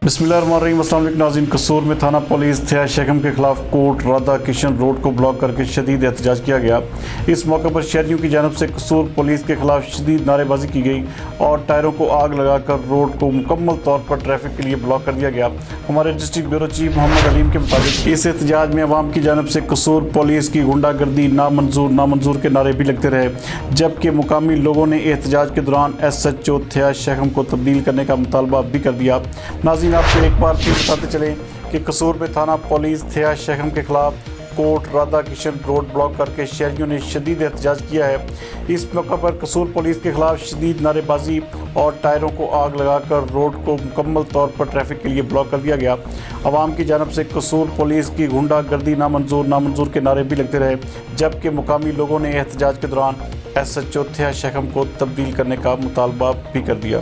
बिस्मिल्लाहिर्रहमानिर्रहीम। अस्सलाम वालेकुम नाज़रीन। कसूर में थाना पुलिस थे शेखम के खिलाफ कोट राधा किशन रोड को ब्लॉक करके शदीद एहतजाज किया गया। इस मौके पर शहरियों की जानब से कसूर पुलिस के खिलाफ शदीद नारेबाजी की गई और टायरों को आग लगाकर रोड को मुकम्मल तौर पर ट्रैफिक के लिए ब्लॉक कर दिया गया। हमारे district bureau chief Mohammad Aleem के मुताबिक इस एहतजाज में अवाम की जानब से कसूर पुलिस की गुंडागर्दी नामंजूर के नारे भी लगते रहे, जबकि मुकामी लोगों ने एहतजाज के दौरान SHO थे शेखम को तब्दील करने का मुतालबा भी कर दिया। नाज़रीन, आपको एक बार फिर बताते चलें कि कसूर में थाना पुलिस थे शेखम के खिलाफ कोट राधा किशन रोड ब्लॉक करके शहरियों ने शदीद एहतजाज किया है। इस मौके पर कसूर पुलिस के खिलाफ शदीद नारेबाजी और टायरों को आग लगाकर रोड को मुकम्मल तौर पर ट्रैफिक के लिए ब्लॉक कर दिया गया। आवाम की जानब से कसूर पुलिस की गुंडागर्दी नामंजूर के नारे भी लगते रहे, जबकि मुकामी लोगों ने एहतजाज के दौरान SHO थे शेखम को तब्दील करने का मुतालबा भी कर दिया।